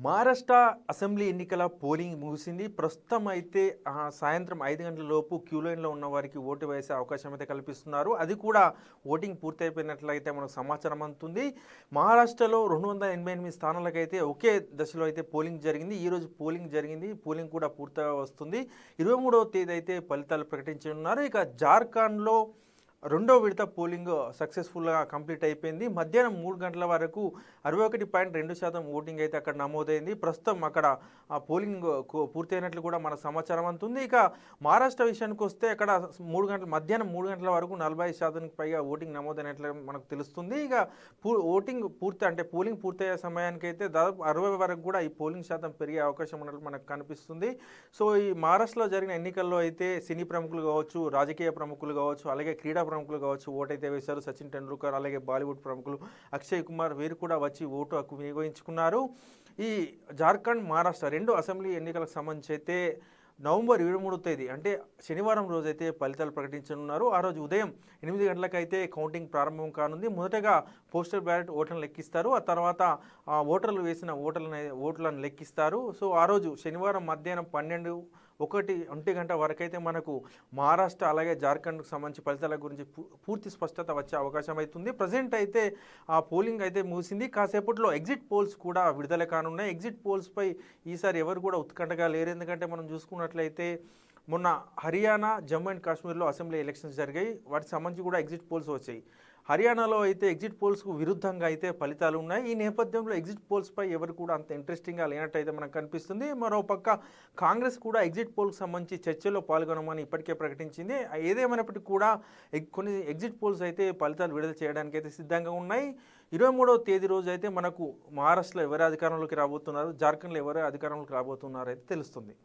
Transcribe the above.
Maharashtra assembly ఎన్నికల polling ముగిసింది. ప్రస్తుతం అయితే సాయంత్రం 5 గంటల లోపు క్యూ లైన్‌లో ఉన్న వారికి ఓటు వేసే అవకాశం అయితే కల్పిస్తున్నారు. అది కూడా ఓటింగ్ పూర్తయిపోయినట్లయితే మనకు సమాచారం అందుతుంది. మహారాష్ట్రలో 288 స్థానాలకైతే ఒకే దశలో అయితే పోలింగ్ జరిగింది. ఈరోజు పోలింగ్ జరిగింది. పోలింగ్ కూడా పూర్తిగా వస్తుంది. 23వ తేదీ అయితే ఫలితాలు ప్రకటించనున్నారు. ఇక జార్ఖండ్‌లో రెండో విడత పోలింగ్ సక్సెస్ఫుల్గా కంప్లీట్ అయిపోయింది. మధ్యాహ్నం 3 గంటల వరకు 61.2% ఓటింగ్ అయితే అక్కడ నమోదైంది. ప్రస్తుతం అక్కడ పోలింగ్ పూర్తయినట్లు కూడా మన సమాచారం అందుతుంది. ఇక మహారాష్ట్ర విషయానికి వస్తే అక్కడ మధ్యాహ్నం 3 గంటల వరకు 45%కి పైగా ఓటింగ్ నమోదైనట్లు మనకు తెలుస్తుంది. ఇక పోలింగ్ పూర్తయ్యే సమయానికి అయితే దాదాపు 60 వరకు కూడా ఈ పోలింగ్ శాతం పెరిగే అవకాశం ఉన్నట్లు మనకు కనిపిస్తుంది. సో ఈ మహారాష్ట్రలో జరిగిన ఎన్నికల్లో అయితే సినీ ప్రముఖులు కావచ్చు, రాజకీయ ప్రముఖులు కావచ్చు, అలాగే క్రీడా ప్రముఖులు కావచ్చు ఓటైతే వేశారు. సచిన్ టెండూల్కర్, అలాగే బాలీవుడ్ ప్రముఖులు అక్షయ్ కుమార్ వీరు కూడా వచ్చి ఓటు హక్కు వినియోగించుకున్నారు. ఈ జార్ఖండ్, మహారాష్ట్ర రెండు అసెంబ్లీ ఎన్నికలకు సంబంధించి అయితే నవంబర్ 23వ తేదీ అంటే శనివారం రోజైతే ఫలితాలు ప్రకటించనున్నారు. ఆ రోజు ఉదయం 8 గంటలకైతే కౌంటింగ్ ప్రారంభం కానుంది. మొదటగా పోస్టల్ బ్యాలెట్ ఓట్లను లెక్కిస్తారు. ఆ తర్వాత ఓటర్లు వేసిన ఓట్లను లెక్కిస్తారు. సో ఆ రోజు శనివారం మధ్యాహ్నం 1 గంట వరకైతే మనకు మహారాష్ట్ర అలాగే జార్ఖండ్కు సంబంధించి ఫలితాల గురించి పూర్తి స్పష్టత వచ్చే అవకాశం అవుతుంది. ప్రజెంట్ అయితే ఆ పోలింగ్ అయితే ముగిసింది. కాసేపట్లో ఎగ్జిట్ పోల్స్ కూడా విడుదల కానున్నాయి. ఎగ్జిట్ పోల్స్పై ఈసారి ఎవరు కూడా ఉత్కంఠగా లేరు. ఎందుకంటే మనం చూసుకున్నట్లయితే మొన్న హర్యానా, జమ్మూ అండ్ కాశ్మీర్లో అసెంబ్లీ ఎలక్షన్స్ జరిగాయి. వాటికి సంబంధించి కూడా ఎగ్జిట్ పోల్స్ వచ్చాయి. హర్యానాలో అయితే ఎగ్జిట్ పోల్స్కు విరుద్ధంగా అయితే ఫలితాలు ఉన్నాయి. ఈ నేపథ్యంలో ఎగ్జిట్ పోల్స్పై ఎవరు కూడా అంత ఇంట్రెస్టింగ్గా లేనట్టయితే మనకు కనిపిస్తుంది. మరోపక్క కాంగ్రెస్ కూడా ఎగ్జిట్ పోల్కి సంబంధించి చర్చల్లో పాల్గొనమని ఇప్పటికే ప్రకటించింది. ఏదేమైనప్పటికీ కూడా కొన్ని ఎగ్జిట్ పోల్స్ అయితే ఫలితాలు విడుదల చేయడానికి అయితే సిద్ధంగా ఉన్నాయి. 23వ తేదీ రోజు అయితే మనకు మహారాష్ట్రలో ఎవరు అధికారంలోకి రాబోతున్నారు, జార్ఖండ్లో ఎవరు అధికారంలోకి రాబోతున్నారు అయితే తెలుస్తుంది.